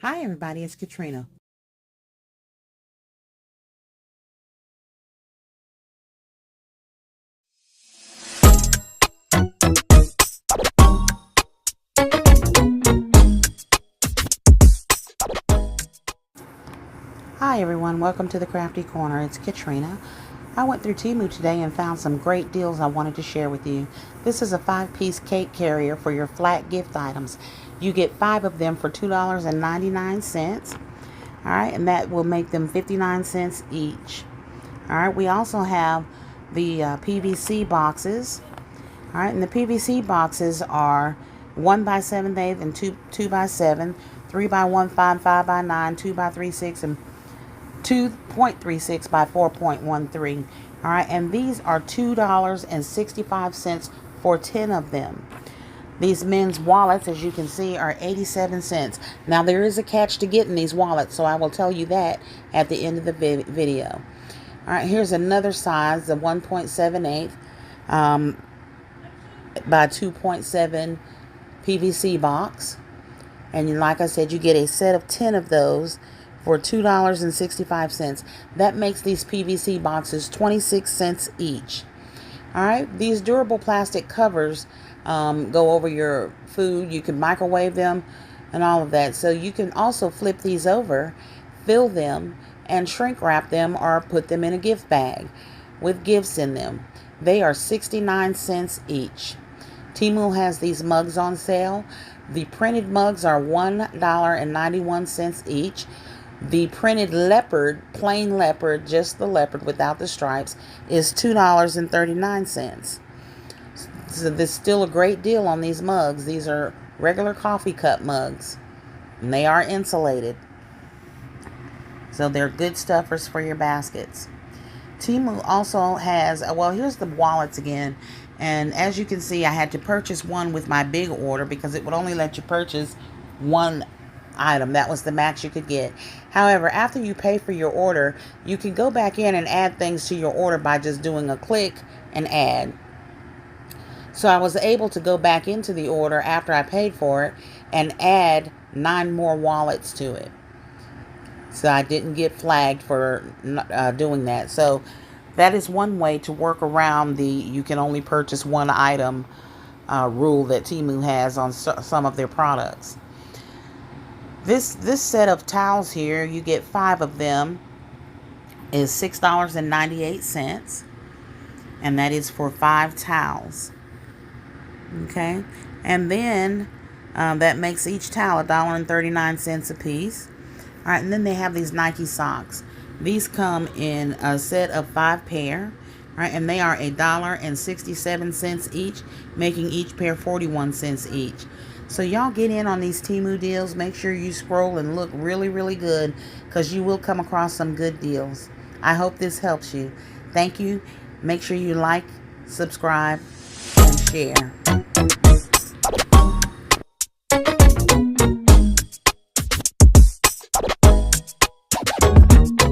Hi everybody, it's Katrina. Hi everyone, welcome to the Crafty Corner. It's Katrina. I went through Temu today and found some great deals I wanted to share with you. This is a 5-piece cake carrier for your flat gift items. You get 5 of them for $2.99. Alright, and that will make them 59 cents each. Alright, we also have the PVC boxes. Alright, and the PVC boxes are 1 by 7/8 and 2 by 7, 3 by 1 5, 5 by 9, 2 by 3 6, and 2.36 by 4.13. Alright, and these are $2.65 for 10 of them. These men's wallets, as you can see, are 87 cents. Now, there is a catch to getting these wallets, so I will tell you that at the end of the video. Alright, here's another size, the 1.78 by 2.7 PVC box. And like I said, you get a set of 10 of those for $2.65. That makes these PVC boxes 26 cents each. Alright, these durable plastic covers go over your food. You can microwave them and all of that. So you can also flip these over, fill them, and shrink wrap them or put them in a gift bag with gifts in them. They are 69 cents each. Temu has these mugs on sale. The printed mugs are $1.91 each. The printed leopard, plain leopard, just the leopard without the stripes, is $2.39. So there's still a great deal on these mugs. These are regular coffee cup mugs, and they are insulated. So they're good stuffers for your baskets. Temu also has, well, here's the wallets again. And as you can see, I had to purchase one with my big order because it would only let you purchase one item. That was the max you could get. However, after you pay for your order, you can go back in and add things to your order by just doing a click and add. So I was able to go back into the order after I paid for it and add 9 more wallets to it. So I didn't get flagged for doing that. So that is one way to work around the you can only purchase one item rule that Temu has on some of their products. This set of towels here, you get 5 of them, is $6.98, and that is for 5 towels. Okay, and then that makes each towel $1.39 a piece. All right, and then they have these Nike socks. These come in a set of 5 pair, right? And they are $1.67 each, making each pair 41 cents each. So y'all get in on these Temu deals. Make sure you scroll and look really, really good, because you will come across some good deals. I hope this helps you. Thank you. Make sure you like, subscribe, and share.